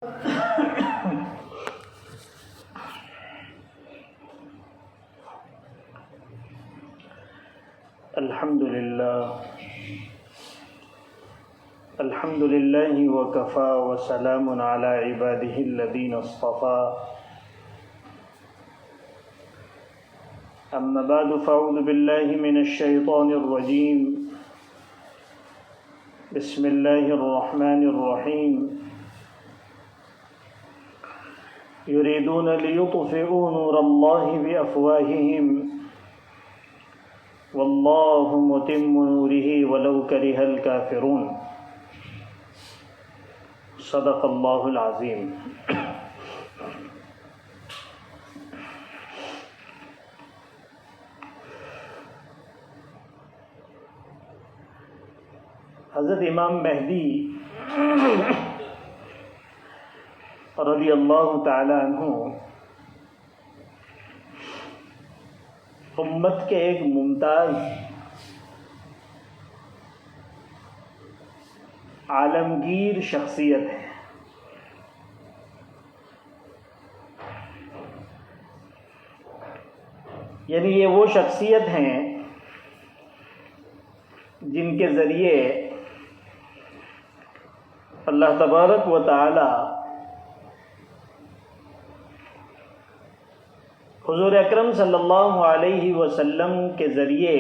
الحمد للہ وکفا وسلام علی عبادہ الذین اصطفى اما بعد فاعوذ باللہ من الشیطان الرجیم بسم اللہ الرحمن الرحیم یریدون لیطفئوا نور اللہ بافواہہم واللہ متم نورہ ولو کرہ الکافرون صدق اللہ العظیم۔ حضرت امام مہدی رضی اللہ تعالی عنہ امت کے ایک ممتاز عالمگیر شخصیت ہے۔ یعنی یہ وہ شخصیت ہیں جن کے ذریعے اللہ تبارک و تعالی حضور اکرم صلی اللہ علیہ وسلم کے ذریعے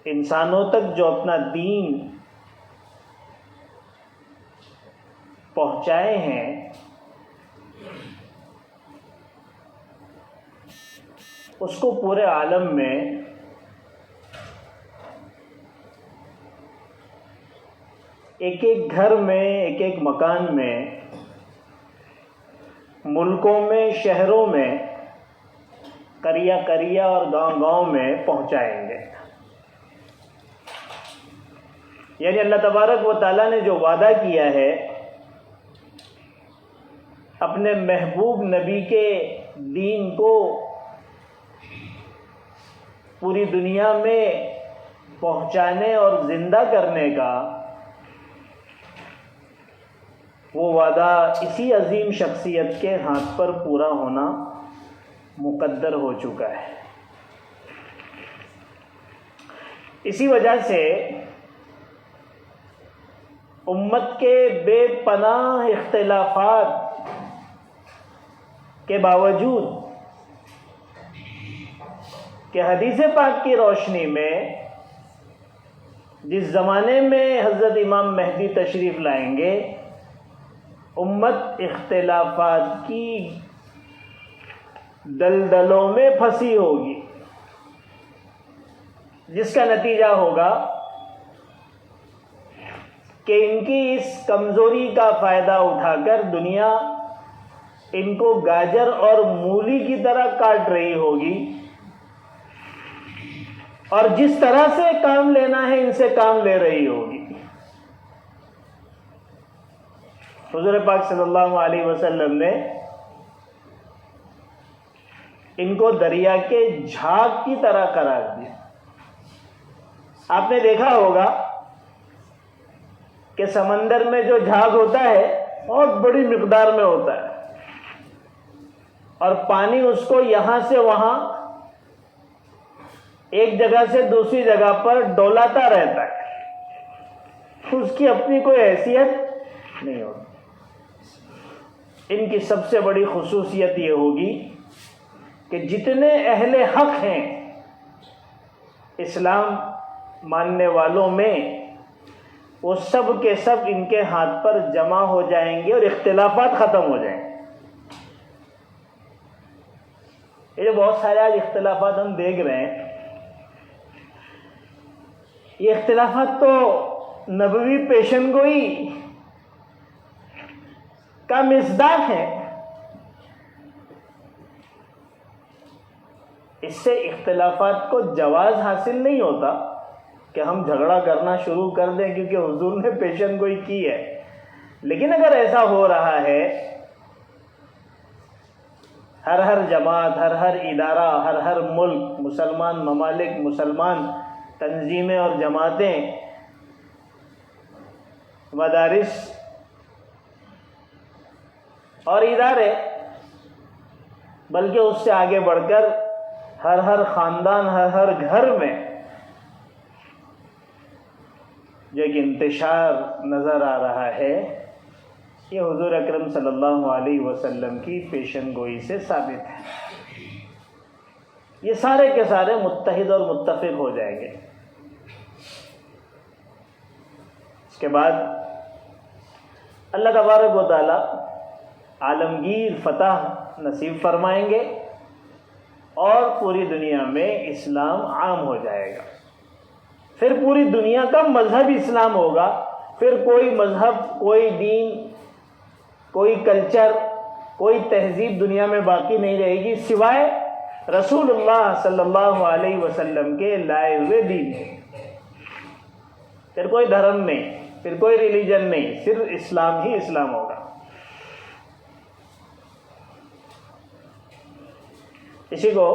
انسانوں تک جو اپنا دین پہنچائے ہیں، اس کو پورے عالم میں ایک ایک گھر میں، ایک ایک مکان میں، ملکوں میں، شہروں میں، قریہ قریہ اور گاؤں گاؤں میں پہنچائیں گے۔ یعنی اللہ تبارک و تعالیٰ نے جو وعدہ کیا ہے اپنے محبوب نبی کے دین کو پوری دنیا میں پہنچانے اور زندہ کرنے کا، وہ وعدہ اسی عظیم شخصیت کے ہاتھ پر پورا ہونا مقدر ہو چکا ہے۔ اسی وجہ سے امت کے بے پناہ اختلافات کے باوجود کہ حدیث پاک کی روشنی میں جس زمانے میں حضرت امام مہدی تشریف لائیں گے، امت اختلافات کی دلدلوں میں پھنسی ہوگی، جس کا نتیجہ ہوگا کہ ان کی اس کمزوری کا فائدہ اٹھا کر دنیا ان کو گاجر اور مولی کی طرح کاٹ رہی ہوگی، اور جس طرح سے کام لینا ہے ان سے کام لے رہی ہوگی۔ حضور پاک صلی اللہ علیہ وسلم نے ان کو دریا کے جھاگ کی طرح قرار دیا۔ آپ نے دیکھا ہوگا کہ سمندر میں جو جھاگ ہوتا ہے بہت بڑی مقدار میں ہوتا ہے، اور پانی اس کو یہاں سے وہاں، ایک جگہ سے دوسری جگہ پر ڈولاتا رہتا ہے، اس کی اپنی کوئی حیثیت نہیں ہوتی۔ ان کی سب سے بڑی خصوصیت یہ ہوگی کہ جتنے اہل حق ہیں اسلام ماننے والوں میں، وہ سب کے سب ان کے ہاتھ پر جمع ہو جائیں گے اور اختلافات ختم ہو جائیں گے۔ یہ جو بہت سارے آج اختلافات ہم دیکھ رہے ہیں، یہ اختلافات تو نبوی پیشن گوئی کا مصداق ہے۔ اس سے اختلافات کو جواز حاصل نہیں ہوتا کہ ہم جھگڑا کرنا شروع کر دیں کیونکہ حضور نے پیشن گوئی کی ہے، لیکن اگر ایسا ہو رہا ہے، ہر جماعت، ہر ادارہ، ہر ملک، مسلمان ممالک، مسلمان تنظیمیں اور جماعتیں، مدارس اور ادارے، بلکہ اس سے آگے بڑھ کر ہر خاندان، ہر گھر میں جو ایک انتشار نظر آ رہا ہے، یہ حضور اکرم صلی اللہ علیہ وسلم کی پیشن گوئی سے ثابت ہے۔ یہ سارے کے سارے متحد اور متفق ہو جائیں گے۔ اس کے بعد اللہ تبارک و تعالی عالمگیر فتح نصیب فرمائیں گے اور پوری دنیا میں اسلام عام ہو جائے گا۔ پھر پوری دنیا کا مذہب اسلام ہوگا، پھر کوئی مذہب، کوئی دین، کوئی کلچر، کوئی تہذیب دنیا میں باقی نہیں رہے گی سوائے رسول اللہ صلی اللہ علیہ وسلم کے لائے ہوئے دین کے۔ پھر کوئی دھرم نہیں، پھر کوئی ریلیجن نہیں، صرف اسلام ہی اسلام ہوگا۔ اسی کو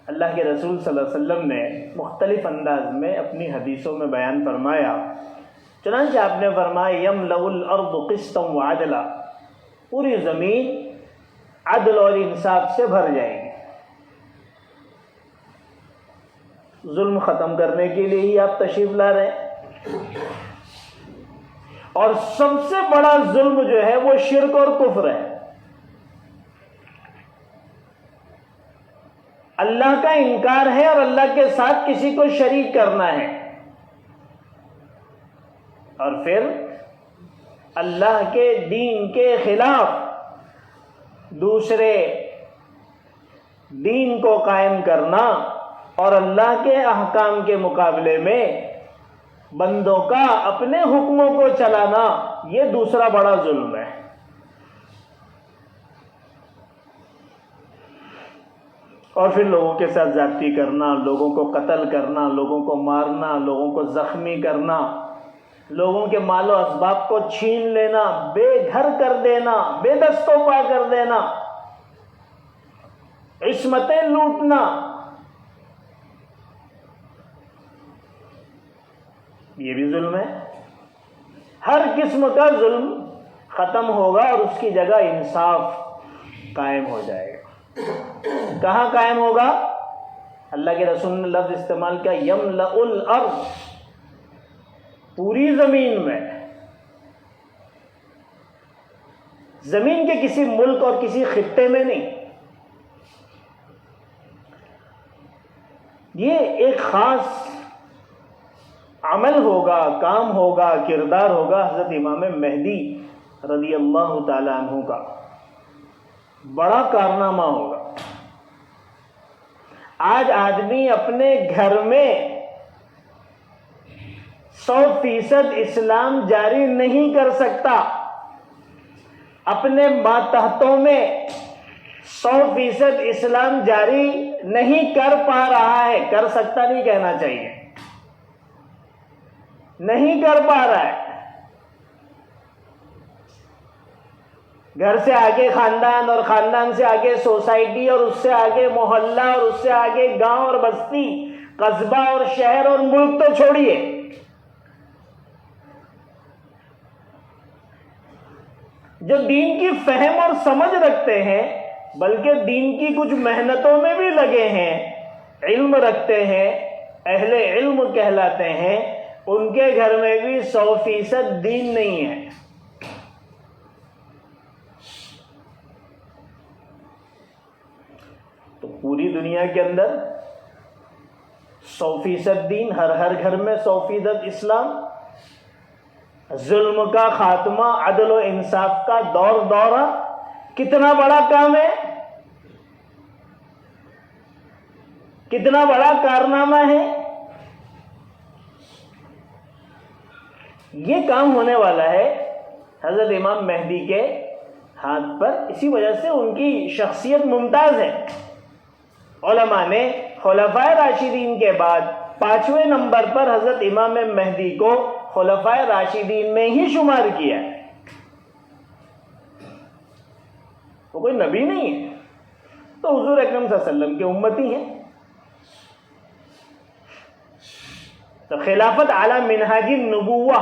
اللہ کے رسول صلی اللہ علیہ وسلم نے مختلف انداز میں اپنی حدیثوں میں بیان فرمایا۔ چنانچہ آپ نے فرمایا یملأ الارض قسطا وعدلا، پوری زمین عدل اور انصاف سے بھر جائے گی۔ ظلم ختم کرنے کے لیے ہی آپ تشریف لا رہے ہیں، اور سب سے بڑا ظلم جو ہے وہ شرک اور کفر ہے۔ اللہ کا انکار ہے اور اللہ کے ساتھ کسی کو شریک کرنا ہے، اور پھر اللہ کے دین کے خلاف دوسرے دین کو قائم کرنا اور اللہ کے احکام کے مقابلے میں بندوں کا اپنے حکموں کو چلانا، یہ دوسرا بڑا ظلم ہے۔ اور پھر لوگوں کے ساتھ زیادتی کرنا، لوگوں کو قتل کرنا، لوگوں کو مارنا، لوگوں کو زخمی کرنا، لوگوں کے مال و اسباب کو چھین لینا، بے گھر کر دینا، بے دست و پا کر دینا، عصمتیں لوٹنا، یہ بھی ظلم ہے۔ ہر قسم کا ظلم ختم ہوگا اور اس کی جگہ انصاف قائم ہو جائے گا۔ کہاں قائم ہوگا؟ اللہ کے رسول نے لفظ استعمال کیا یملأ الارض، پوری زمین میں، زمین کے کسی ملک اور کسی خطے میں نہیں۔ یہ ایک خاص عمل ہوگا، کام ہوگا، کردار ہوگا حضرت امام مہدی رضی اللہ تعالی عنہ کا، بڑا کارنامہ ہوگا۔ آج آدمی اپنے گھر میں 100% اسلام جاری نہیں کر سکتا، اپنے ماتحتوں میں 100% اسلام جاری نہیں کر پا رہا ہے، کر سکتا نہیں کہنا چاہیے، نہیں کر پا رہا ہے۔ گھر سے آگے خاندان، اور خاندان سے آگے سوسائٹی، اور اس سے آگے محلہ، اور اس سے آگے گاؤں اور بستی، قصبہ اور شہر اور ملک تو چھوڑیے، جو دین کی فہم اور سمجھ رکھتے ہیں، بلکہ دین کی کچھ محنتوں میں بھی لگے ہیں، علم رکھتے ہیں، اہل علم کہلاتے ہیں، ان کے گھر میں بھی 100% دین نہیں ہے۔ تو پوری دنیا کے اندر 100% دین، ہر گھر میں 100% اسلام، ظلم کا خاتمہ، عدل و انصاف کا دورہ، کتنا بڑا کام ہے، کتنا بڑا کارنامہ ہے۔ یہ کام ہونے والا ہے حضرت امام مہدی کے ہاتھ پر، اسی وجہ سے ان کی شخصیت ممتاز ہے۔ علماء نے خلفائے راشدین کے بعد 5ویں نمبر پر حضرت امام مہدی کو خلفائے راشدین میں ہی شمار کیا ہے۔ وہ کوئی نبی نہیں ہے، تو حضور اکرم صلی اللہ علیہ وسلم کے امتی ہیں۔ تو خلافت علی منہاج النبوہ،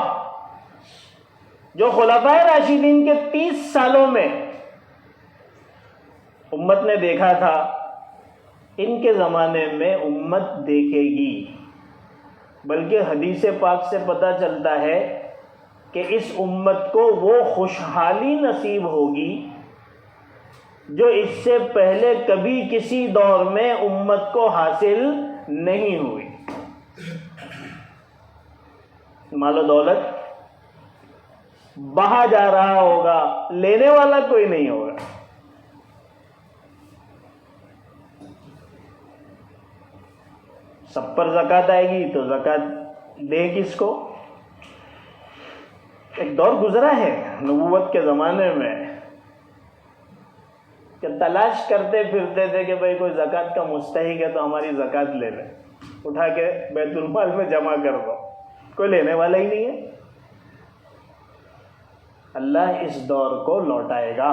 جو خلفائے راشدین کے 30 سالوں میں امت نے دیکھا تھا، ان کے زمانے میں امت دیکھے گی۔ بلکہ حدیث پاک سے پتہ چلتا ہے کہ اس امت کو وہ خوشحالی نصیب ہوگی جو اس سے پہلے کبھی کسی دور میں امت کو حاصل نہیں ہوئی۔ مال و دولت بہا جا رہا ہوگا، لینے والا کوئی نہیں ہوگا۔ سب پر زکوٰۃ آئے گی تو زکوٰۃ دے کس کو؟ ایک دور گزرا ہے نبوت کے زمانے میں کہ تلاش کرتے پھرتے تھے کہ بھئی کوئی زکوٰۃ کا مستحق ہے تو ہماری زکوٰۃ لے لے، اٹھا کے بیت المال میں جمع کر دو، کوئی لینے والا ہی نہیں ہے۔ اللہ اس دور کو لوٹائے گا۔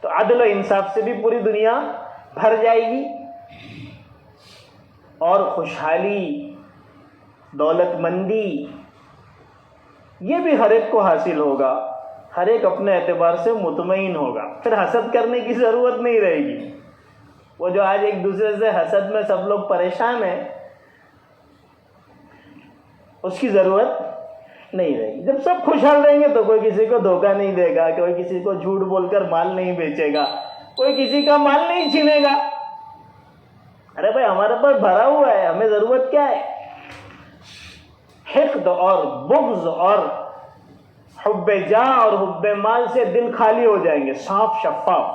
تو عدل و انصاف سے بھی پوری دنیا بھر جائے گی، اور خوشحالی، دولت مندی، یہ بھی ہر ایک کو حاصل ہوگا۔ ہر ایک اپنے اعتبار سے مطمئن ہوگا، پھر حسد کرنے کی ضرورت نہیں رہے گی۔ وہ جو آج ایک دوسرے سے حسد میں سب لوگ پریشان ہیں، اس کی ضرورت نہیں رہے گی۔ جب سب خوشحال رہیں گے تو کوئی کسی کو دھوکہ نہیں دے گا، کوئی کسی کو جھوٹ بول کر مال نہیں بیچے گا، کوئی کسی کا مال نہیں چھینے گا۔ ارے بھائی ہمارے پاس بھرا ہوا ہے، ہمیں ضرورت کیا ہے؟ حقد اور بغض اور حب جاہ اور حب مال سے دل خالی ہو جائیں گے، صاف شفاف۔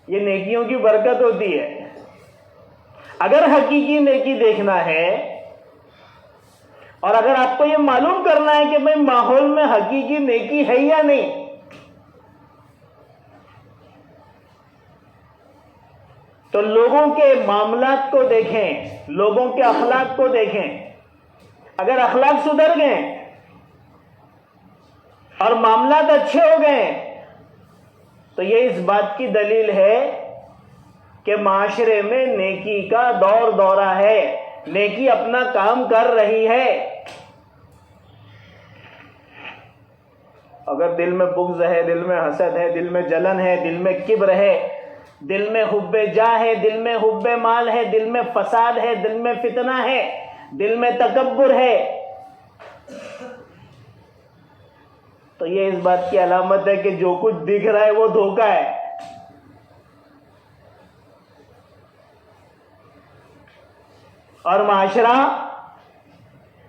یہ نیکیوں کی برکت ہوتی ہے۔ اگر حقیقی نیکی دیکھنا ہے اور اگر آپ کو یہ معلوم کرنا ہے کہ بھئی ماحول میں حقیقی نیکی ہے یا نہیں، تو لوگوں کے معاملات کو دیکھیں، لوگوں کے اخلاق کو دیکھیں۔ اگر اخلاق سدھر گئے اور معاملات اچھے ہو گئے تو یہ اس بات کی دلیل ہے کہ معاشرے میں نیکی کا دور دورہ ہے، نیکی اپنا کام کر رہی ہے۔ اگر دل میں بغض ہے، دل میں حسد ہے، دل میں جلن ہے، دل میں کبر ہے، دل میں حب جاہ ہے، دل میں حب مال ہے، دل میں فساد ہے، دل میں فتنہ ہے، دل میں تکبر ہے، تو یہ اس بات کی علامت ہے کہ جو کچھ دکھ رہا ہے وہ دھوکہ ہے۔ اور معاشرہ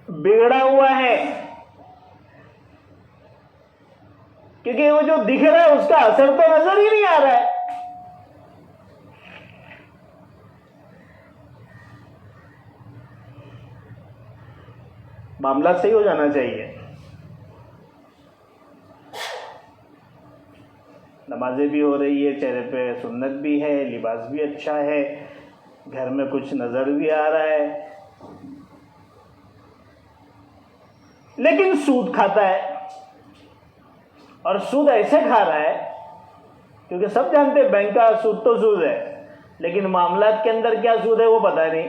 بگڑا ہوا ہے، کیونکہ وہ جو دکھ رہا ہے اس کا اثر تو نظر ہی نہیں آ رہا ہے۔ معاملات صحیح ہو جانا چاہیے، نمازیں بھی ہو رہی ہے، چہرے پہ سنت بھی ہے، لباس بھی اچھا ہے، گھر میں کچھ نظر بھی آ رہا ہے، لیکن سود کھاتا ہے، اور سود ایسے کھا رہا ہے کیونکہ سب جانتے ہیں بینک کا سود تو سود ہے، لیکن معاملات کے اندر کیا سود ہے وہ پتہ نہیں۔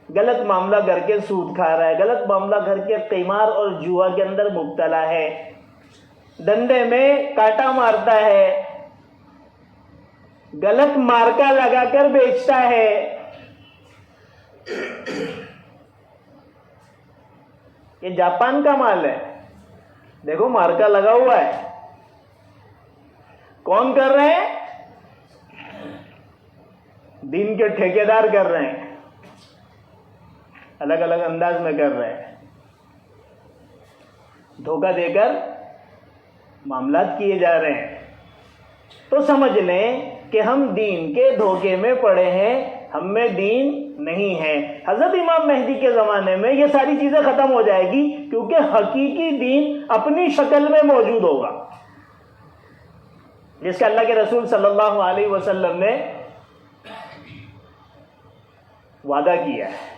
غلط معاملہ کر کے سود کھا رہا ہے، غلط معاملہ کر کے قمار اور جوا کے اندر مبتلا ہے، ڈنڈے میں کانٹا مارتا ہے، غلط مارکا لگا کر بیچتا ہے۔ یہ جاپان کا مال ہے، دیکھو مارکا لگا ہوا ہے، کون کر رہے ہیں؟ دین کے ٹھیکیدار کر رہے ہیں، الگ الگ انداز میں کر رہے ہیں، دھوکہ دے کر معاملات کیے جا رہے ہیں۔ تو سمجھ لیں کہ ہم دین کے دھوکے میں پڑے ہیں، ہم میں دین نہیں ہے۔ حضرت امام مہدی کے زمانے میں یہ ساری چیزیں ختم ہو جائے گی، کیونکہ حقیقی دین اپنی شکل میں موجود ہوگا، جس کا اللہ کے رسول صلی اللہ علیہ وسلم نے وعدہ کیا ہے۔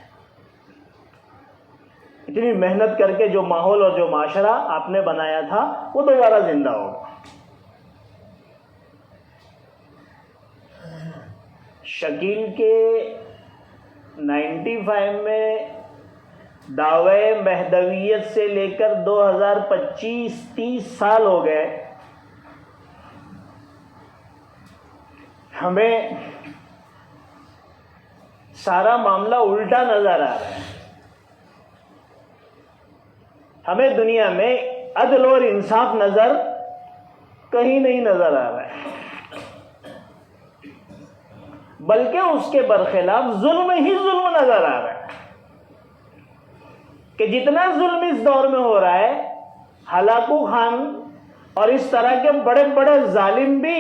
اتنی محنت کر کے جو ماحول اور جو معاشرہ آپ نے بنایا تھا وہ دوبارہ زندہ ہوگا۔ شکیل کے 95 میں دعوی مہدویت سے لے کر 2025-30 سال ہو گئے. ہمیں سارا معاملہ الٹا نظر آ رہا ہے. ہمیں دنیا میں عدل اور انصاف نظر کہیں نہیں نظر آ رہا ہے، بلکہ اس کے برخلاف ظلم ہی ظلم نظر آ رہا ہے. کہ جتنا ظلم اس دور میں ہو رہا ہے، ہلاکو خان اور اس طرح کے بڑے بڑے ظالم بھی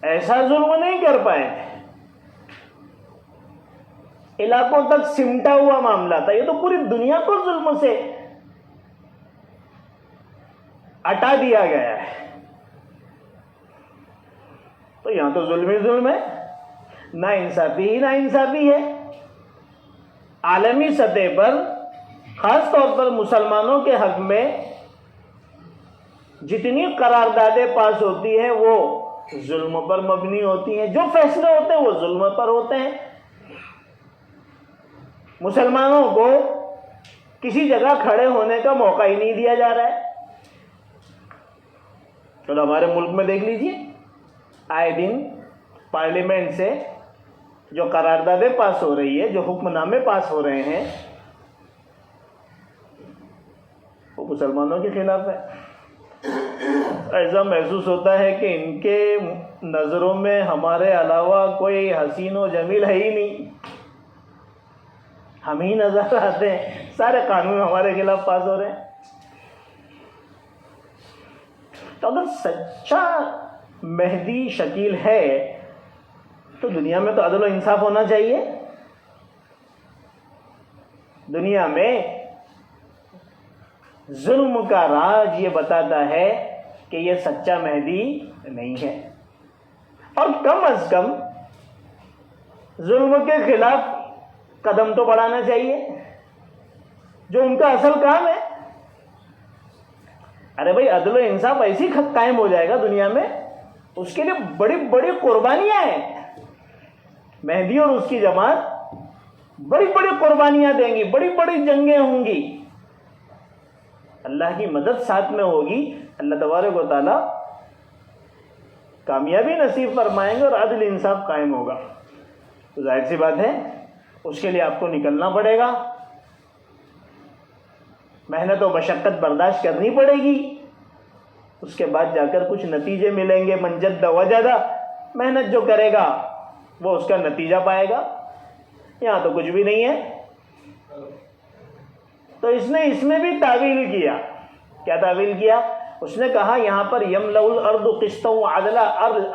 ایسا ظلم نہیں کر پائے تھے. علاقوں تک سمٹا ہوا معاملہ تھا. یہ تو پوری دنیا کو ظلم سے ہٹا دیا گیا ہے. تو یہاں تو ظلم ہی ظلم ہے، نا انصافی ہی نا انصافی ہے. عالمی سطح پر خاص طور پر مسلمانوں کے حق میں جتنی قراردادیں پاس ہوتی ہیں وہ ظلم پر مبنی ہوتی ہیں. جو فیصلے ہوتے ہیں وہ ظلم پر ہوتے ہیں. مسلمانوں کو کسی جگہ کھڑے ہونے کا موقع ہی نہیں دیا جا رہا ہے. چلو ہمارے ملک میں دیکھ لیجیے، آئے دن پارلیمنٹ سے جو قراردادیں پاس ہو رہی ہے، جو حکم نامے پاس ہو رہے ہیں، وہ مسلمانوں کے خلاف ہے. ایسا محسوس ہوتا ہے کہ ان کے نظروں میں ہمارے علاوہ کوئی حسین و جمیل ہے ہی نہیں. ہم ہی نظر آتے ہیں، سارے قانون ہمارے خلاف پاس ہو رہے ہیں. تو اگر سچا مہدی شکیل ہے تو دنیا میں تو عدل و انصاف ہونا چاہیے. دنیا میں ظلم کا راج یہ بتاتا ہے کہ یہ سچا مہدی نہیں ہے. اور کم از کم ظلم کے خلاف قدم تو بڑھانا چاہیے، جو ان کا اصل کام ہے. ارے بھائی، عدل و انصاف ایسی قائم ہو جائے گا دنیا میں، اس کے لیے بڑی بڑی قربانیاں ہیں. مہدی اور اس کی جماعت بڑی بڑی قربانیاں دیں گی، بڑی بڑی جنگیں ہوں گی. اللہ کی مدد ساتھ میں ہوگی. اللہ تبارک و تعالی کامیابی نصیب فرمائیں گے اور عدل انصاف قائم ہوگا. تو ظاہر سی بات ہے اس کے لیے آپ کو نکلنا پڑے گا، محنت و مشقت برداشت کرنی پڑے گی. اس کے بعد جا کر کچھ نتیجے ملیں گے. من جد وجد، محنت جو کرے گا وہ اس کا نتیجہ پائے گا. یہاں تو کچھ بھی نہیں ہے. تو اس نے اس میں بھی تعویل کیا. کیا تعویل کیا؟ اس نے کہا یہاں پر یملأ الارض قسطا وعدلا،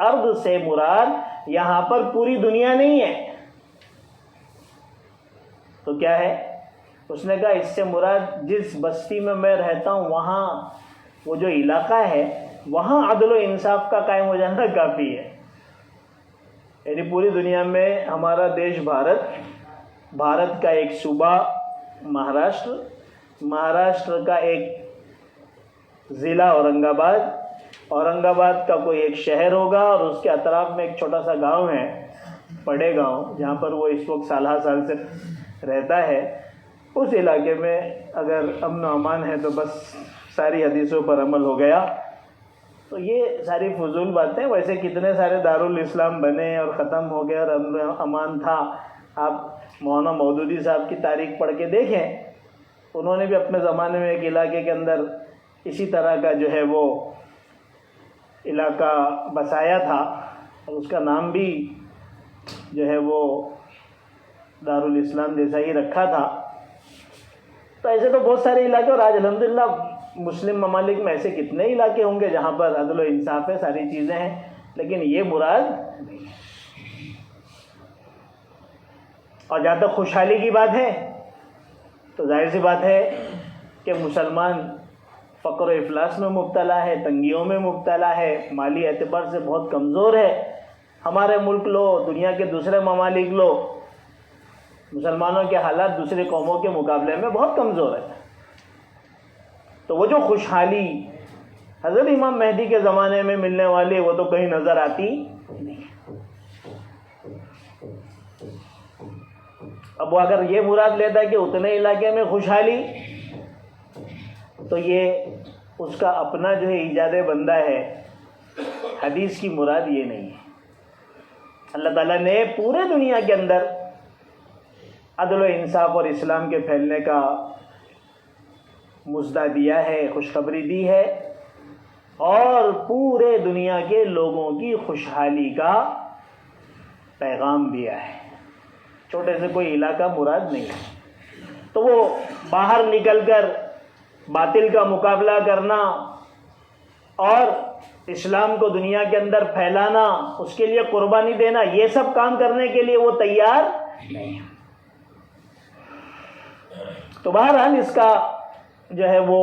ارض سے مراد یہاں پر پوری دنیا نہیں ہے. تو کیا ہے؟ اس نے کہا اس سے مراد جس بستی میں رہتا ہوں وہاں وہ جو علاقہ ہے وہاں عدل و انصاف کا قائم ہو جانا کافی ہے. یعنی پوری دنیا میں ہمارا دیش بھارت کا ایک صوبہ مہاراشٹر کا ایک ضلع اورنگ آباد کا کوئی ایک شہر ہوگا، اور اس کے اطراف میں ایک چھوٹا سا گاؤں ہے، پڑے گاؤں، جہاں پر وہ اس وقت سالہ سال سے رہتا ہے. اس علاقے میں اگر امن و امان ہے تو بس ساری حدیثوں پر عمل ہو گیا. تو یہ ساری فضول باتیں. ویسے کتنے سارے دارالاسلام بنے اور ختم ہو گئے اور امن و امان تھا. آپ مولانا مودودی صاحب کی تاریخ پڑھ کے دیکھیں، انہوں نے بھی اپنے زمانے میں ایک علاقے کے اندر اسی طرح کا جو ہے وہ علاقہ بسایا تھا، اور اس کا نام بھی جو ہے وہ دارالاسلام جیسا ہی رکھا تھا. تو ایسے تو بہت سارے علاقے، اور آج الحمدللہ مسلم ممالک میں ایسے کتنے علاقے ہوں گے جہاں پر عدل و انصاف ہے، ساری چیزیں ہیں، لیکن یہ مراد نہیں. اور جہاں تک خوشحالی کی بات ہے تو ظاہر سی بات ہے کہ مسلمان فقر و افلاس میں مبتلا ہے، تنگیوں میں مبتلا ہے، مالی اعتبار سے بہت کمزور ہے. ہمارے ملک لو، دنیا کے دوسرے ممالک لو، مسلمانوں کے حالات دوسری قوموں کے مقابلے میں بہت کمزور ہے. تو وہ جو خوشحالی حضرت امام مہدی کے زمانے میں ملنے والی وہ تو کہیں نظر آتی نہیں. اب وہ اگر یہ مراد لیتا ہے کہ اتنے علاقے میں خوشحالی، تو یہ اس کا اپنا جو ہے ایجاد بندہ ہے، حدیث کی مراد یہ نہیں ہے۔ اللہ تعالیٰ نے پورے دنیا کے اندر عدل و انصاف اور اسلام کے پھیلنے کا مژدہ دیا ہے، خوشخبری دی ہے، اور پورے دنیا کے لوگوں کی خوشحالی کا پیغام دیا ہے۔ چھوٹے سے کوئی علاقہ مراد نہیں ہے۔ تو وہ باہر نکل کر باطل کا مقابلہ کرنا اور اسلام کو دنیا کے اندر پھیلانا، اس کے لیے قربانی دینا، یہ سب کام کرنے کے لیے وہ تیار نہیں ہے۔ تو بہرحال اس کا جو ہے وہ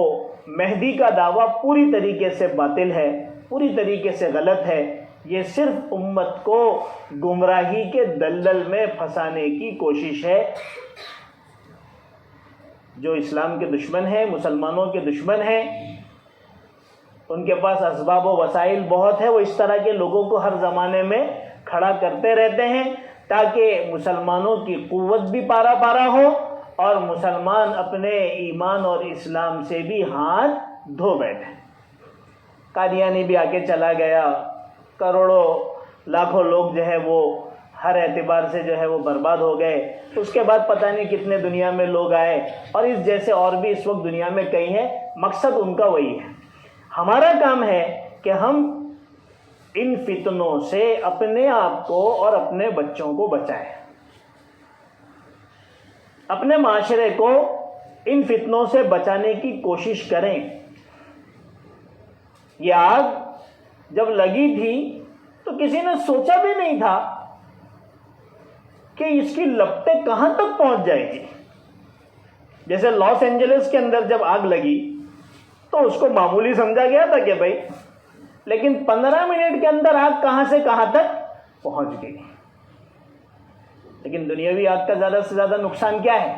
مہدی کا دعویٰ پوری طریقے سے باطل ہے، پوری طریقے سے غلط ہے۔ یہ صرف امت کو گمراہی کے دلدل میں پھنسانے کی کوشش ہے۔ جو اسلام کے دشمن ہیں، مسلمانوں کے دشمن ہیں، ان کے پاس اسباب و وسائل بہت ہے، وہ اس طرح کے لوگوں کو ہر زمانے میں کھڑا کرتے رہتے ہیں تاکہ مسلمانوں کی قوت بھی پارا پارا ہو اور مسلمان اپنے ایمان اور اسلام سے بھی ہاتھ دھو بیٹھے۔ قادیانی بھی آگے چلا گیا، کروڑوں لاکھوں لوگ جو ہے وہ ہر اعتبار سے جو ہے وہ برباد ہو گئے۔ اس کے بعد پتہ نہیں کتنے دنیا میں لوگ آئے، اور اس جیسے اور بھی اس وقت دنیا میں کئی ہیں۔ مقصد ان کا وہی ہے۔ ہمارا کام ہے کہ ہم ان فتنوں سے اپنے آپ کو اور اپنے بچوں کو بچائیں، اپنے معاشرے کو ان فتنوں سے بچانے کی کوشش کریں۔ یہ آگ جب لگی تھی تو کسی نے سوچا بھی نہیں تھا کہ اس کی لپٹیں کہاں تک پہنچ جائے گی۔ جیسے لاس اینجلس کے اندر جب آگ لگی تو اس کو معمولی سمجھا گیا تھا کہ بھائی، لیکن 15 منٹ کے اندر آگ کہاں سے کہاں تک پہنچ گئی۔ لیکن دنیاوی آگ کا زیادہ سے زیادہ نقصان کیا ہے؟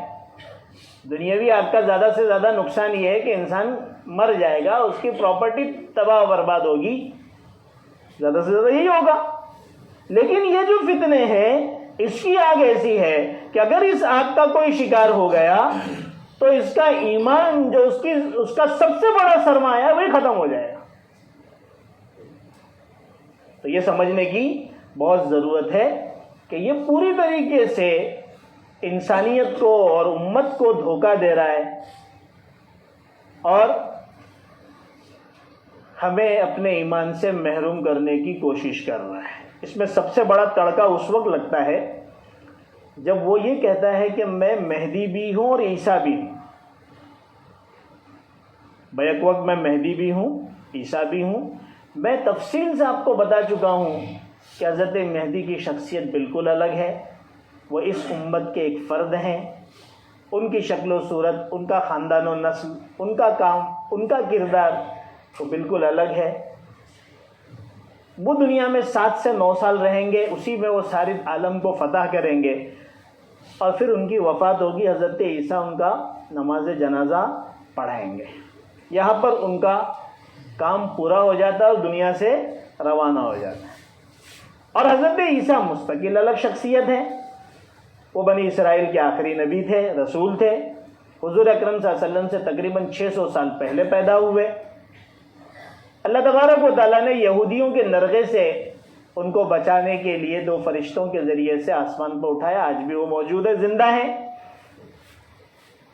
دنیاوی آگ کا زیادہ سے زیادہ نقصان یہ ہے کہ انسان مر جائے گا، اس کی پراپرٹی تباہ و برباد ہوگی، زیادہ سے زیادہ یہی ہوگا۔ لیکن یہ جو فتنے ہیں، اس کی آگ ایسی ہے کہ اگر اس آگ کا کوئی شکار ہو گیا تو اس کا ایمان جو اس کا سب سے بڑا سرمایہ ہے وہی ختم ہو جائے گا۔ تو یہ سمجھنے کی بہت ضرورت ہے کہ یہ پوری طریقے سے انسانیت کو اور امت کو دھوکہ دے رہا ہے، اور ہمیں اپنے ایمان سے محروم کرنے کی کوشش کر رہا ہے۔ اس میں سب سے بڑا تڑکا اس وقت لگتا ہے جب وہ یہ کہتا ہے کہ میں مہدی بھی ہوں اور عیسیٰ بھی ہوں۔ بیک وقت میں مہدی بھی ہوں، عیسیٰ بھی ہوں۔ میں تفصیل سے آپ کو بتا چکا ہوں کہ حضرت مہدی کی شخصیت بالکل الگ ہے، وہ اس امت کے ایک فرد ہیں، ان کی شکل و صورت، ان کا خاندان و نسل، ان کا کام، ان کا کردار وہ بالکل الگ ہے۔ وہ دنیا میں 7 سے 9 سال رہیں گے، اسی میں وہ سارے عالم کو فتح کریں گے، اور پھر ان کی وفات ہوگی۔ حضرت عیسیٰ ان کا نماز جنازہ پڑھائیں گے، یہاں پر ان کا کام پورا ہو جاتا ہے اور دنیا سے روانہ ہو جاتا ہے۔ اور حضرت عیسیٰ مستقل الگ شخصیت ہے، وہ بنی اسرائیل کے آخری نبی تھے، رسول تھے، حضور اکرم صلی اللہ علیہ وسلم سے تقریباً 600 سال پہلے پیدا ہوئے۔ اللہ تبارک و تعالیٰ نے یہودیوں کے نرغے سے ان کو بچانے کے لیے 2 فرشتوں کے ذریعے سے آسمان پر اٹھایا، آج بھی وہ موجود ہے، زندہ ہیں۔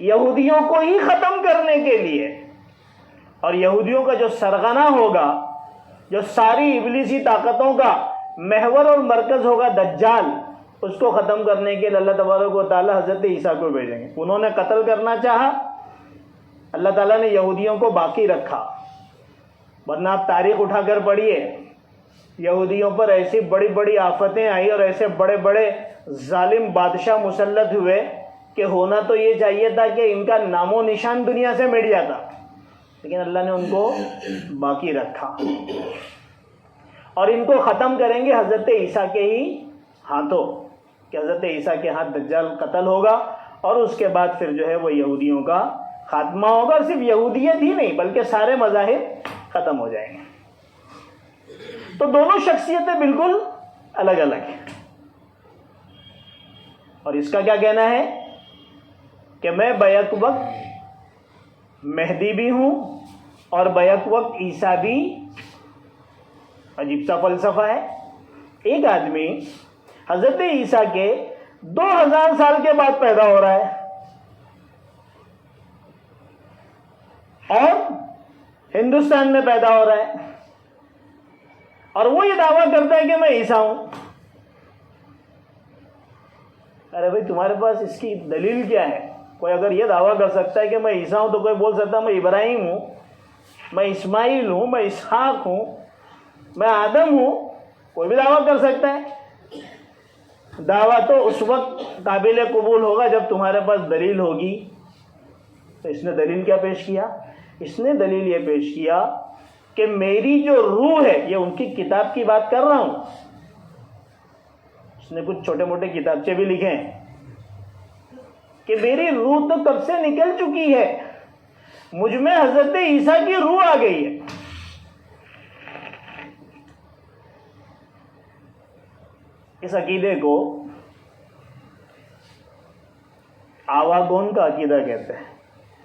یہودیوں کو ہی ختم کرنے کے لیے، اور یہودیوں کا جو سرغنہ ہوگا، جو ساری ابلیسی طاقتوں کا محور اور مرکز ہوگا دجال، اس کو ختم کرنے کے لیے اللہ تبارک و تعالیٰ حضرت عیسیٰ کو بھیجیں گے۔ انہوں نے قتل کرنا چاہا، اللہ تعالیٰ نے یہودیوں کو باقی رکھا، ورنہ آپ تاریخ اٹھا کر پڑھیے، یہودیوں پر ایسی بڑی بڑی آفتیں آئی اور ایسے بڑے بڑے ظالم بادشاہ مسلط ہوئے کہ ہونا تو یہ چاہیے تھا کہ ان کا نام و نشان دنیا سے مٹ جاتا، لیکن اللہ نے ان کو باقی رکھا، اور ان کو ختم کریں گے حضرت عیسیٰ کے ہی ہاتھوں، کہ حضرت عیسیٰ کے ہاتھ دجال قتل ہوگا، اور اس کے بعد پھر جو ہے وہ یہودیوں کا خاتمہ ہوگا، اور صرف یہودیت ہی نہیں بلکہ سارے مذاہب ختم ہو جائیں گے۔ تو دونوں شخصیتیں بالکل الگ الگ ہیں۔ اور اس کا کیا کہنا ہے کہ میں بیک وقت مہدی بھی ہوں اور بیک وقت عیسیٰ بھی. عجیب سا فلسفہ ہے. ایک آدمی حضرت عیسیٰ کے 2000 سال کے بعد پیدا ہو رہا ہے اور ہندوستان میں پیدا ہو رہا ہے اور وہ یہ دعویٰ کرتا ہے کہ میں عیسیٰ ہوں. ارے بھائی تمہارے پاس اس کی دلیل کیا ہے؟ کوئی اگر یہ دعویٰ کر سکتا ہے کہ میں عیسیٰ ہوں تو کوئی بول سکتا ہے میں ابراہیم ہوں، میں اسماعیل ہوں، میں اسحاق ہوں، میں آدم ہوں. کوئی بھی دعویٰ کر سکتا ہے. دعویٰ تو اس وقت قابل قبول ہوگا جب تمہارے پاس دلیل ہوگی. تو اس نے دلیل کیا پیش کیا؟ اس نے دلیل یہ پیش کیا کہ میری جو روح ہے، یہ ان کی کتاب کی بات کر رہا ہوں، اس نے کچھ چھوٹے موٹے کتابچے بھی لکھے ہیں کہ میری روح تو کب سے نکل چکی ہے، مجھ میں حضرت عیسیٰ کی روح آ گئی ہے. اس عقیدے کو آواگون کا عقیدہ کہتے ہیں.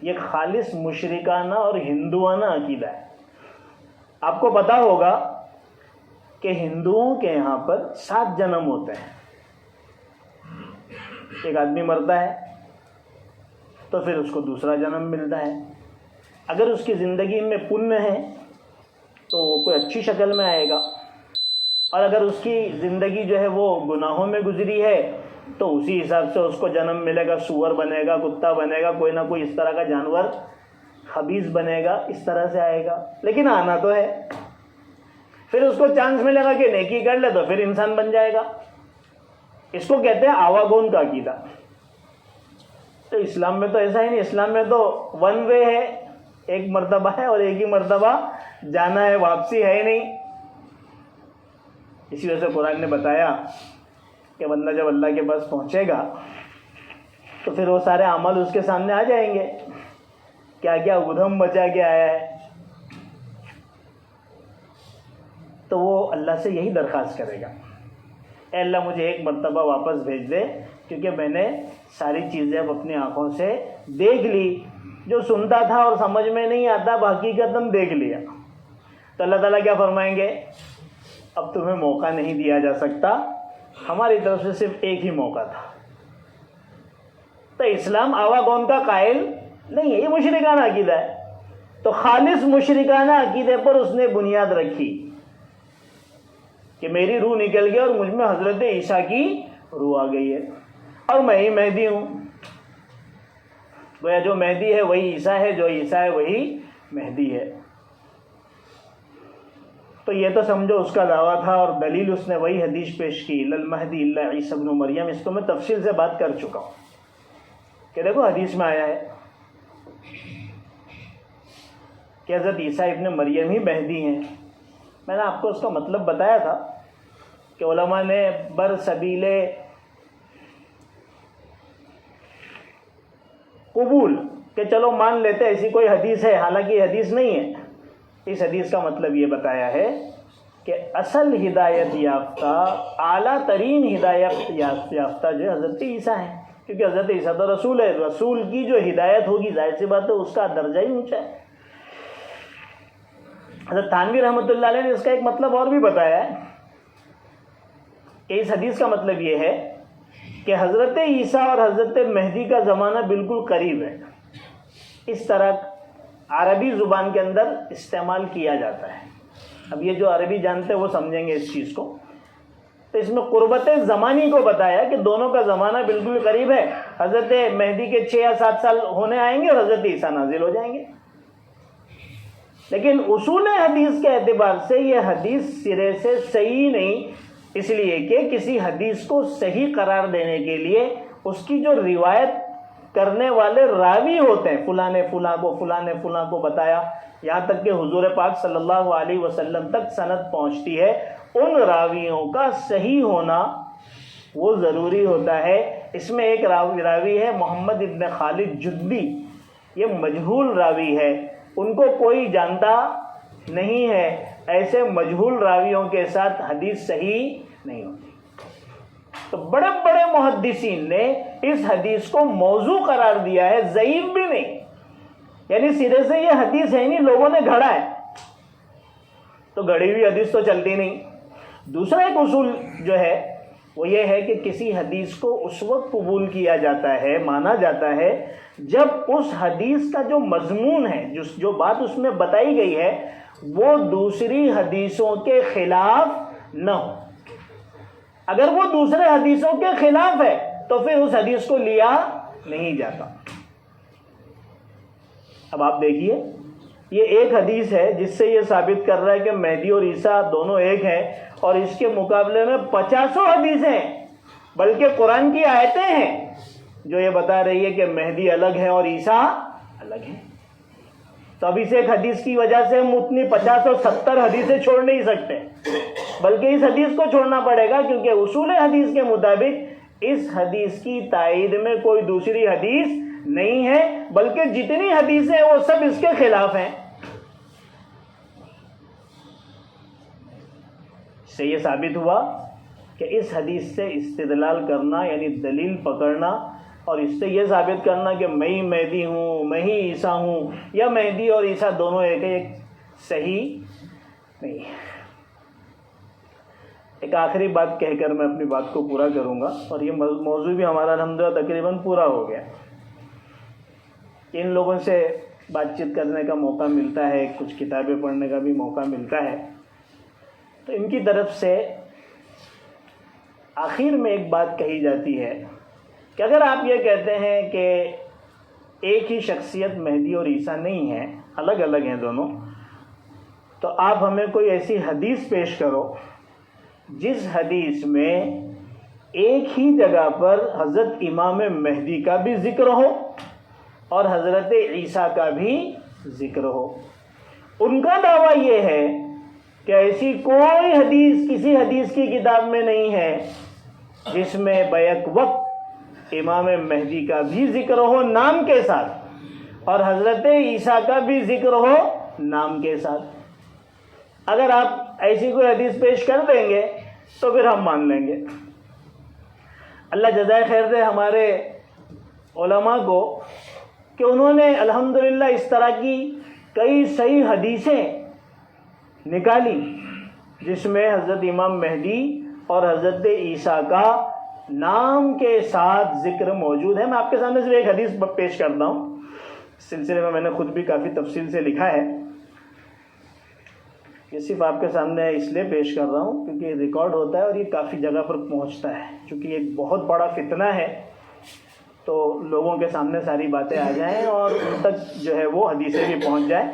یہ خالص مشرکانہ اور ہندوانہ عقیدہ ہے. آپ کو پتا ہوگا کہ ہندوؤں کے یہاں پر 7 جنم ہوتے ہیں. ایک آدمی مرتا ہے تو پھر اس کو دوسرا جنم ملتا ہے. اگر اس کی زندگی میں پنیہ ہے تو وہ کوئی اچھی شکل میں آئے گا، اور اگر اس کی زندگی جو ہے وہ گناہوں میں گزری ہے تو اسی حساب سے اس کو جنم ملے گا. سور بنے گا، کتا بنے گا، کوئی نہ کوئی اس طرح کا جانور خبیث بنے گا، اس طرح سے آئے گا. لیکن آنا تو ہے. پھر اس کو چانس ملے گا کہ نیکی کر لے تو پھر انسان بن جائے گا. اس کو کہتے ہیں آواگون کا عقیدہ. تو اسلام میں تو ایسا ہی نہیں. اسلام میں تو 1 وے ہے، ایک مرتبہ ہے اور ایک ہی مرتبہ جانا ہے، واپسی ہے ہی نہیں. اسی وجہ سے قرآن نے بتایا کہ بندہ جب اللہ کے پاس پہنچے گا تو پھر وہ سارے اعمال اس کے سامنے آ جائیں گے، کیا کیا ادھم بچا کے آیا ہے. تو وہ اللہ سے یہی درخواست کرے گا، اے اللہ مجھے ایک مرتبہ واپس بھیج دے، کیونکہ میں نے ساری چیزیں اب اپنی آنکھوں سے دیکھ لی. جو سنتا تھا اور سمجھ میں نہیں آتا حقیقتاً دیکھ لیا. تو اللہ تعالیٰ کیا فرمائیں گے؟ اب تمہیں موقع نہیں دیا جا سکتا، ہماری طرف سے صرف ایک ہی موقع تھا. تو اسلام آواگون کا قائل نہیں ہے، یہ مشرکانہ عقیدہ ہے. تو خالص مشرکانہ عقیدے پر اس نے بنیاد رکھی کہ میری روح نکل گئی اور مجھ میں حضرت عیسیٰ کی روح آ گئی ہے اور میں ہی مہدی ہوں. گویا جو مہدی ہے وہی عیسیٰ ہے، جو عیسیٰ ہے وہی مہدی ہے. تو یہ تو سمجھو اس کا دعویٰ تھا، اور دلیل اس نے وہی حدیث پیش کی للمہدی الا عیسی ابن مریم. اس کو میں تفصیل سے بات کر چکا ہوں کہ دیکھو حدیث میں آیا ہے کہ حضرت عیسیٰ ابن مریم ہی مہدی ہیں. میں نے آپ کو اس کا مطلب بتایا تھا کہ علماء نے برسبیل قبول کہ چلو مان لیتے ایسی کوئی حدیث ہے، حالانکہ یہ حدیث نہیں ہے. اس حدیث کا مطلب یہ بتایا ہے کہ اصل ہدایت یافتہ، اعلیٰ ترین ہدایت یافتہ جو حضرت عیسیٰ ہیں، کیونکہ حضرت عیسیٰ تو رسول ہے. رسول کی جو ہدایت ہوگی ظاہر سی بات ہے اس کا درجہ ہی اونچا ہے. حضرت تھانوی رحمۃ اللہ علیہ نے اس کا ایک مطلب اور بھی بتایا ہے کہ اس حدیث کا مطلب یہ ہے کہ حضرت عیسیٰ اور حضرت مہدی کا زمانہ بالکل قریب ہے. اس طرح عربی زبان کے اندر استعمال کیا جاتا ہے. اب یہ جو عربی جانتے ہیں وہ سمجھیں گے اس چیز کو. تو اس میں قربت زمانی کو بتایا کہ دونوں کا زمانہ بالکل قریب ہے. حضرت مہدی کے 6 یا 7 سال ہونے آئیں گے اور حضرت عیسیٰ نازل ہو جائیں گے. لیکن اصول حدیث کے اعتبار سے یہ حدیث سرے سے صحیح نہیں، اس لیے کہ کسی حدیث کو صحیح قرار دینے کے لیے اس کی جو روایت کرنے والے راوی ہوتے ہیں، فلاں نے فلاں کو، فلاں نے فلاں کو بتایا، یہاں تک کہ حضور پاک صلی اللہ علیہ وسلم تک سند پہنچتی ہے. ان راویوں کا صحیح ہونا وہ ضروری ہوتا ہے. اس میں ایک راوی ہے محمد ابن خالد جدی، یہ مجہول راوی ہے، ان کو کوئی جانتا نہیں ہے. ایسے مجہول راویوں کے ساتھ حدیث صحیح نہیں ہوتی. تو بڑے بڑے محدثین نے اس حدیث کو موضوع قرار دیا ہے، ضعیف بھی نہیں، یعنی سرے سے یہ حدیث ہے نہیں، لوگوں نے گھڑا ہے، تو گھڑی ہوئی حدیث تو چلتی نہیں۔ دوسرا ایک اصول جو ہے وہ یہ ہے کہ کسی حدیث کو اس وقت قبول کیا جاتا ہے، مانا جاتا ہے، جب اس حدیث کا جو مضمون ہے، جو بات اس میں بتائی گئی ہے، وہ دوسری حدیثوں کے خلاف نہ ہو۔ اگر وہ دوسرے حدیثوں کے خلاف ہے تو پھر اس حدیث کو لیا نہیں جاتا۔ اب آپ دیکھیے، یہ ایک حدیث ہے جس سے یہ ثابت کر رہا ہے کہ مہدی اور عیسیٰ دونوں ایک ہیں، اور اس کے مقابلے میں 50 حدیثیں، بلکہ قرآن کی آیتیں ہیں جو یہ بتا رہی ہے کہ مہدی الگ ہے اور عیسیٰ الگ ہے۔ تو اب اس ایک حدیث کی وجہ سے ہم اتنی 50 اور 70 حدیثیں چھوڑ نہیں سکتے، بلکہ اس حدیث کو چھوڑنا پڑے گا، کیونکہ اصول حدیث کے مطابق اس حدیث کی تائید میں کوئی دوسری حدیث نہیں ہے، بلکہ جتنی حدیثیں وہ سب اس کے خلاف ہیں۔ اس سے یہ ثابت ہوا کہ اس حدیث سے استدلال کرنا، یعنی دلیل پکڑنا، اور اس سے یہ ثابت کرنا کہ میں ہی مہدی ہوں، میں ہی عیسیٰ ہوں، یا مہدی اور عیسیٰ دونوں ایک صحیح نہیں۔ ایک آخری بات کہہ کر میں اپنی بات کو پورا کروں گا، اور یہ موضوع بھی ہمارا الحمدللہ تقریباً پورا ہو گیا۔ ان لوگوں سے بات چیت کرنے کا موقع ملتا ہے، کچھ کتابیں پڑھنے کا بھی موقع ملتا ہے، تو ان کی طرف سے آخر میں ایک بات کہی جاتی ہے کہ اگر آپ یہ کہتے ہیں کہ ایک ہی شخصیت مہدی اور عیسیٰ نہیں ہے، الگ الگ ہیں دونوں، تو آپ ہمیں کوئی ایسی حدیث پیش کرو جس حدیث میں ایک ہی جگہ پر حضرت امام مہدی کا بھی ذکر ہو اور حضرت عیسیٰ کا بھی ذکر ہو۔ ان کا دعویٰ یہ ہے کہ ایسی کوئی حدیث کسی حدیث کی کتاب میں نہیں ہے جس میں بیک وقت امام مہدی کا بھی ذکر ہو نام کے ساتھ، اور حضرت عیسیٰ کا بھی ذکر ہو نام کے ساتھ۔ اگر آپ ایسی کوئی حدیث پیش کر دیں گے تو پھر ہم مان لیں گے۔ اللہ جزائے خیر دے ہمارے علماء کو کہ انہوں نے الحمدللہ اس طرح کی کئی صحیح حدیثیں نکالی جس میں حضرت امام مہدی اور حضرت عیسیٰ کا نام کے ساتھ ذکر موجود ہے۔ میں آپ کے سامنے صرف ایک حدیث پیش کرتا ہوں، اس سلسلے میں نے خود بھی کافی تفصیل سے لکھا ہے، یہ صرف آپ کے سامنے اس لیے پیش کر رہا ہوں کیونکہ یہ ریکارڈ ہوتا ہے اور یہ کافی جگہ پر پہنچتا ہے، چونکہ یہ ایک بہت بڑا فتنہ ہے، تو لوگوں کے سامنے ساری باتیں آ جائیں اور ان تک جو ہے وہ حدیثیں بھی پہنچ جائیں۔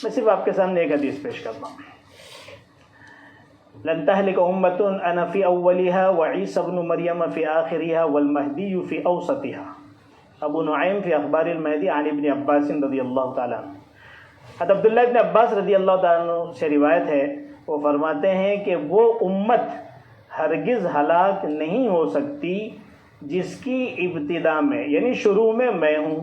میں صرف آپ کے سامنے ایک حدیث پیش کرتا ہوں۔ لن تهلك أمة أنا في أولها وعيسى ابن مريم في آخرها والمهدي في أوسطها۔ ابو نعیم فی اخبار المہدی عن ابن عباس رضی اللہ تعالیٰ عنہ۔ حضرت عبداللہ ابن عباس رضی اللہ تعالیٰ عنہ سے روایت ہے، وہ فرماتے ہیں کہ وہ امت ہرگز ہلاک نہیں ہو سکتی جس کی ابتدا میں، یعنی شروع میں ہوں۔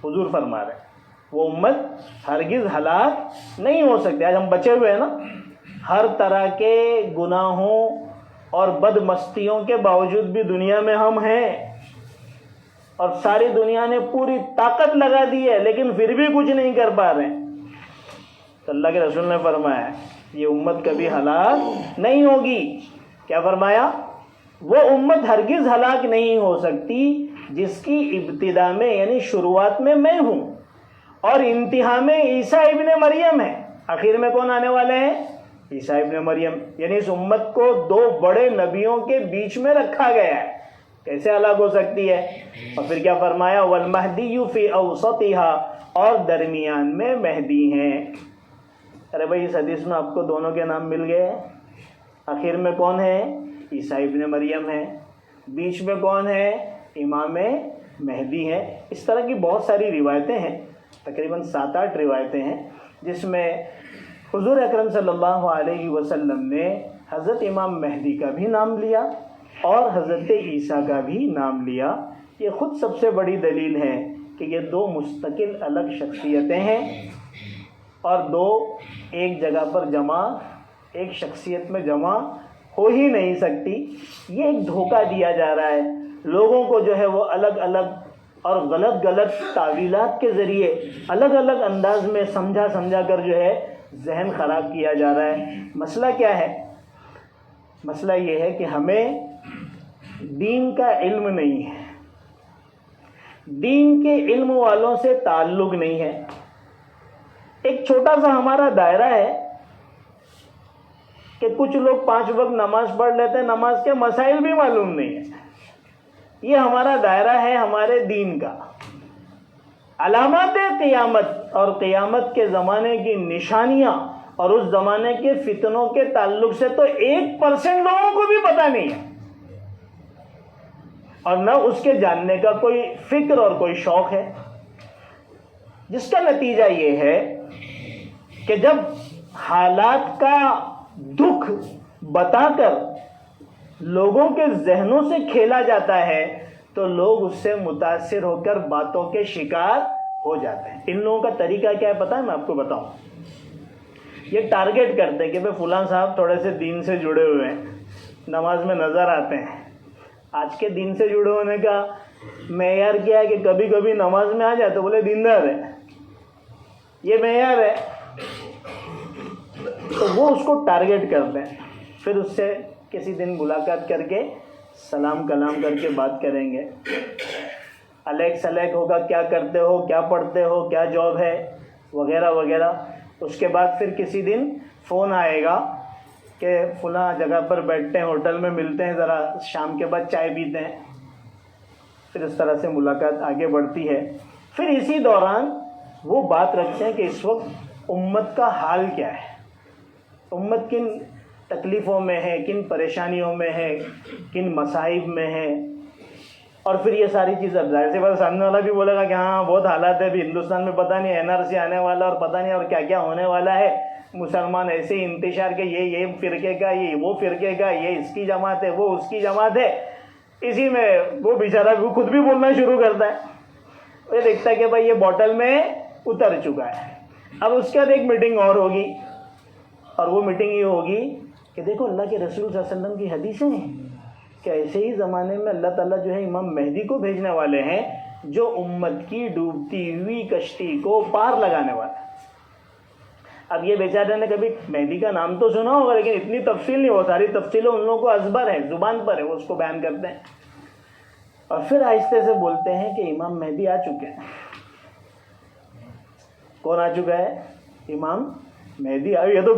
حضور فرما رہے ہیں وہ امت ہرگز ہلاک نہیں ہو سکتی۔ آج ہم بچے ہوئے ہیں نا، ہر طرح کے گناہوں اور بد مستیوں کے باوجود بھی دنیا میں ہم ہیں، اور ساری دنیا نے پوری طاقت لگا دی ہے لیکن پھر بھی کچھ نہیں کر پا رہے ہیں۔ تو اللہ کے رسول نے فرمایا یہ امت کبھی ہلاک نہیں ہوگی۔ کیا فرمایا؟ وہ امت ہرگز ہلاک نہیں ہو سکتی جس کی ابتدا میں، یعنی شروعات میں ہوں، اور انتہا میں عیسیٰ ابن مریم ہے۔ آخر میں کون آنے والے ہیں؟ عیسیٰ ابن مریم۔ یعنی اس امت کو دو بڑے نبیوں کے بیچ میں رکھا گیا ہے، کیسے ہلاک ہو سکتی ہے؟ اور پھر کیا فرمایا؟ والمہدی فی اوسطها، اور درمیان میں مہدی ہیں۔ ارے بھائی اس حدیث میں آپ کو دونوں کے نام مل گئے، آخر میں کون ہے؟ عیسیٰ ابن مریم ہے، بیچ میں کون ہے؟ امام مہدی ہے۔ اس طرح کی بہت ساری روایتیں ہیں، تقریباً 7-8 روایتیں ہیں جس میں حضور اکرم صلی اللہ علیہ وسلم نے حضرت امام مہدی کا بھی نام لیا اور حضرت عیسیٰ کا بھی نام لیا۔ یہ خود سب سے بڑی دلیل ہے کہ یہ دو مستقل الگ شخصیتیں ہیں، اور دو ایک جگہ پر جمع، ایک شخصیت میں جمع ہو ہی نہیں سکتی. یہ ایک دھوکہ دیا جا رہا ہے لوگوں کو، جو ہے وہ الگ الگ اور غلط غلط تعویلات کے ذریعے الگ الگ انداز میں سمجھا کر جو ہے ذہن خراب کیا جا رہا ہے. مسئلہ کیا ہے؟ مسئلہ یہ ہے کہ ہمیں دین کا علم نہیں ہے، دین کے علم والوں سے تعلق نہیں ہے. ایک چھوٹا سا ہمارا دائرہ ہے کہ کچھ لوگ 5 وقت نماز پڑھ لیتے ہیں، نماز کے مسائل بھی معلوم نہیں ہے. یہ ہمارا دائرہ ہے ہمارے دین کا. علامات قیامت اور قیامت کے زمانے کی نشانیاں اور اس زمانے کے فتنوں کے تعلق سے تو 1% لوگوں کو بھی پتہ نہیں ہے، اور نہ اس کے جاننے کا کوئی فکر اور کوئی شوق ہے. جس کا نتیجہ یہ ہے کہ جب حالات کا دکھ بتا کر لوگوں کے ذہنوں سے کھیلا جاتا ہے تو لوگ اس سے متاثر ہو کر باتوں کے شکار ہو جاتے ہیں. ان لوگوں کا طریقہ کیا ہے پتہ ہے؟ میں آپ کو بتاؤں. یہ ٹارگٹ کرتے ہیں کہ بھئی فلاں صاحب تھوڑے سے دین سے جڑے ہوئے ہیں، نماز میں نظر آتے ہیں. آج کے دین سے جڑے ہونے کا معیار کیا ہے کہ کبھی کبھی نماز میں آ جائے تو بولے دیندار ہے، یہ معیار ہے. تو وہ اس کو ٹارگٹ کرتے ہیں، پھر اس سے کسی دن ملاقات کر کے سلام کلام کر کے بات کریں گے. الیک سلیک ہوگا، کیا کرتے ہو، کیا پڑھتے ہو، کیا جاب ہے، وغیرہ وغیرہ. اس کے بعد پھر کسی دن فون آئے گا کہ فلاں جگہ پر بیٹھتے ہیں، ہوٹل میں ملتے ہیں، ذرا شام کے بعد چائے پیتے ہیں. پھر اس طرح سے ملاقات آگے بڑھتی ہے. پھر اسی دوران وہ بات رکھتے ہیں کہ اس وقت امت کا حال کیا ہے، امت کن تکلیفوں میں ہے، کن پریشانیوں میں ہے، کن مصائب میں ہے. اور پھر یہ ساری چیزیں ظاہر سی بات سامنے والا بھی بولے گا کہ ہاں بہت حالات ہے ابھی ہندوستان میں، پتہ نہیں NRC آنے والا اور پتہ نہیں اور کیا کیا ہونے والا ہے. مسلمان ایسے ہی انتشار کے یہ فرقے کا، یہ وہ فرقے کا، یہ اس کی جماعت ہے، وہ اس کی جماعت ہے. اسی میں وہ بیچارہ خود بھی بولنا شروع کرتا ہے. وہ دیکھتا ہے کہ بھائی یہ بوٹل میں اتر چکا ہے. اب اس کے بعد ایک میٹنگ اور ہوگی، اور وہ میٹنگ یہ ہوگی کہ دیکھو اللہ کے رسول صلی اللہ علیہ وسلم کی حدیثیں ہیں کہ ایسے ہی زمانے میں اللہ تعالیٰ جو ہے امام مہدی کو بھیجنے والے ہیں جو امت کی ڈوبتی ہوئی کشتی کو پار لگانے والا. اب یہ بیچارے نے کبھی مہدی کا نام تو سنا ہوگا لیکن اتنی تفصیل نہیں، وہ ساری تفصیلیں ان لوگوں کو ازبر ہے، زبان پر ہے، وہ اس کو بیان کرتے ہیں. اور پھر آہستہ سے بولتے ہیں کہ امام مہدی آ چکے ہیں. کون آ چکا ہے؟ امام مہدی. اب یہ تو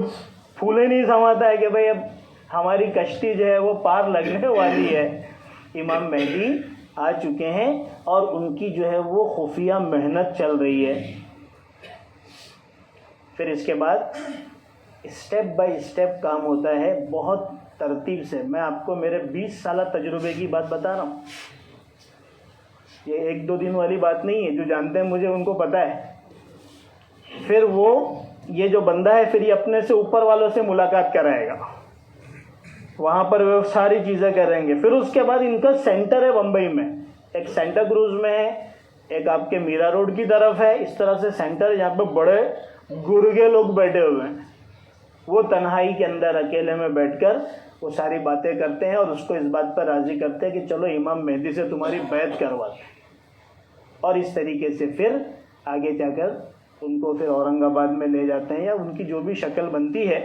پھولے نہیں سماتا ہے کہ بھئی اب ہماری کشتی جو ہے وہ پار لگنے والی ہے. امام مہدی آ چکے ہیں اور ان کی جو ہے وہ خفیہ محنت چل رہی ہے. پھر اس کے بعد اسٹیپ بائی اسٹیپ کام ہوتا ہے، بہت ترتیب سے. میں آپ کو میرے 20 سالہ تجربے کی بات بتا رہا ہوں. یہ 1-2 دن والی بات نہیں ہے. جو جانتے ہیں مجھے ان کو پتہ ہے. پھر وہ یہ جو بندہ ہے پھر یہ اپنے سے اوپر والوں سے ملاقات کرائے گا، وہاں پر وہ ساری چیزیں کریں گے. پھر اس کے بعد ان کا سینٹر ہے بمبئی میں، ایک سینٹا کروز میں ہے، ایک آپ کے میرا روڈ کی طرف ہے. اس طرح سے سینٹر یہاں پہ بڑے گرگے لوگ بیٹھے ہوئے ہیں. وہ تنہائی کے اندر اکیلے میں بیٹھ کر وہ ساری باتیں کرتے ہیں اور اس کو اس بات پر راضی کرتے ہیں کہ چلو امام مہدی سے تمہاری بیعت کرواتے ہیں. اور اس طریقے سے پھر آگے جا کر ان کو پھر اورنگ آباد میں لے جاتے ہیں یا ان کی جو بھی شکل بنتی ہے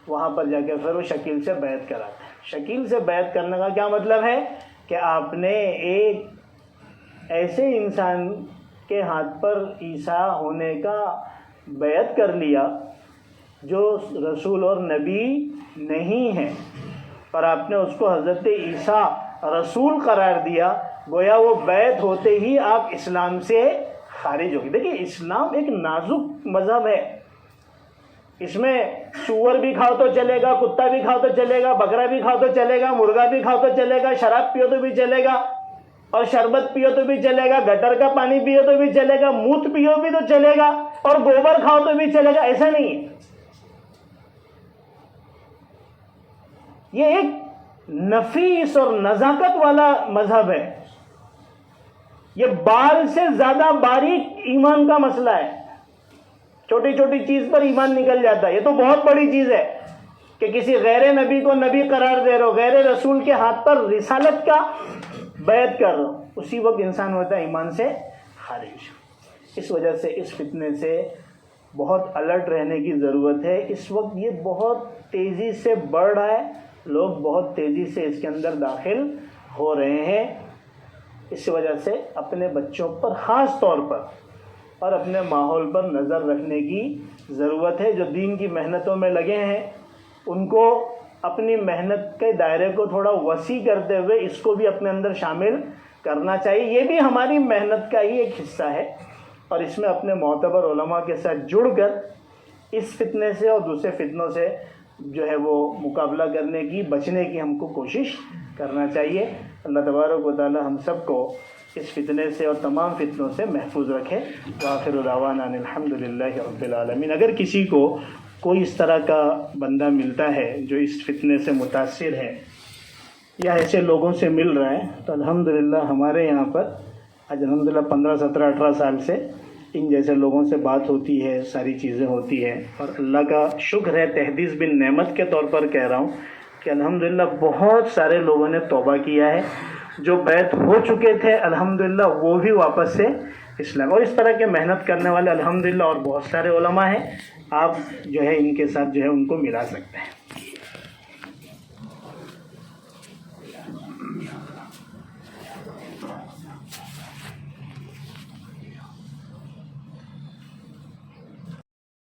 وہاں پر جا کے پھر وہ شکیل سے بیعت کراتے ہیں. شکیل سے بیعت کرنے کا کیا مطلب ہے کہ آپ نے ایک ایسے انسان کے ہاتھ پر عیسیٰ ہونے کا بیعت کر لیا جو رسول اور نبی نہیں ہے، اور آپ نے اس کو حضرت عیسیٰ رسول قرار دیا. گویا وہ بیعت ہوتے ہی آپ اسلام سے خارج ہوگی. دیکھیے اسلام ایک نازک مذہب ہے. اس میں سور بھی کھاؤ تو چلے گا، کتا بھی کھاؤ تو چلے گا، بکرا بھی کھاؤ تو چلے گا، مرغا بھی کھاؤ تو چلے گا، شراب پیو تو بھی چلے گا، اور شربت پیو تو بھی چلے گا، گٹر کا پانی پیو تو بھی چلے گا، موت پیو بھی تو چلے گا، اور گوبر کھاؤ تو بھی چلے گا. ایسا نہیں ہے. یہ ایک نفیس اور نزاکت والا مذہب ہے. یہ بال سے زیادہ باریک ایمان کا مسئلہ ہے. چھوٹی چھوٹی چیز پر ایمان نکل جاتا ہے. یہ تو بہت بڑی چیز ہے. کہ کسی غیر نبی کو نبی قرار دے رہے ہو، غیر رسول کے ہاتھ پر رسالت کا بیعت کر رہے ہو، اسی وقت انسان ہوتا ہے ایمان سے خارج۔ اس وجہ سے اس فتنے سے بہت الرٹ رہنے کی ضرورت ہے۔ اس وقت یہ بہت تیزی سے بڑھ رہا ہے، لوگ بہت تیزی سے اس کے اندر داخل ہو رہے ہیں۔ اس وجہ سے اپنے بچوں پر خاص طور پر اور اپنے ماحول پر نظر رکھنے کی ضرورت ہے۔ جو دین کی محنتوں میں لگے ہیں ان کو اپنی محنت کے دائرے کو تھوڑا وسیع کرتے ہوئے اس کو بھی اپنے اندر شامل کرنا چاہیے۔ یہ بھی ہماری محنت کا ہی ایک حصہ ہے، اور اس میں اپنے معتبر علماء کے ساتھ جڑ کر اس فتنے سے اور دوسرے فتنوں سے جو ہے وہ مقابلہ کرنے کی، بچنے کی ہم کو کوشش کرنا چاہیے۔ اللہ تبارک و تعالی ہم سب کو اس فتنے سے اور تمام فتنوں سے محفوظ رکھے۔ وآخر دعوانا ان الحمد للہ رب العالمین۔ اگر کسی کو کوئی اس طرح کا بندہ ملتا ہے جو اس فتنے سے متاثر ہے یا ایسے لوگوں سے مل رہا ہے، تو الحمدللہ ہمارے یہاں پر آج الحمدللہ 15 17 18 سال سے ان جیسے لوگوں سے بات ہوتی ہے، ساری چیزیں ہوتی ہیں، اور اللہ کا شکر ہے، تحدیث بن نعمت کے طور پر کہہ رہا ہوں کہ الحمدللہ بہت سارے لوگوں نے توبہ کیا ہے، جو بیعت ہو چکے تھے الحمدللہ وہ بھی واپس سے اسلام، اور اس طرح کے محنت کرنے والے الحمدللہ اور بہت سارے علماء ہیں۔ آپ جو ہے ان کے ساتھ جو ہے ان کو ملا سکتے ہیں۔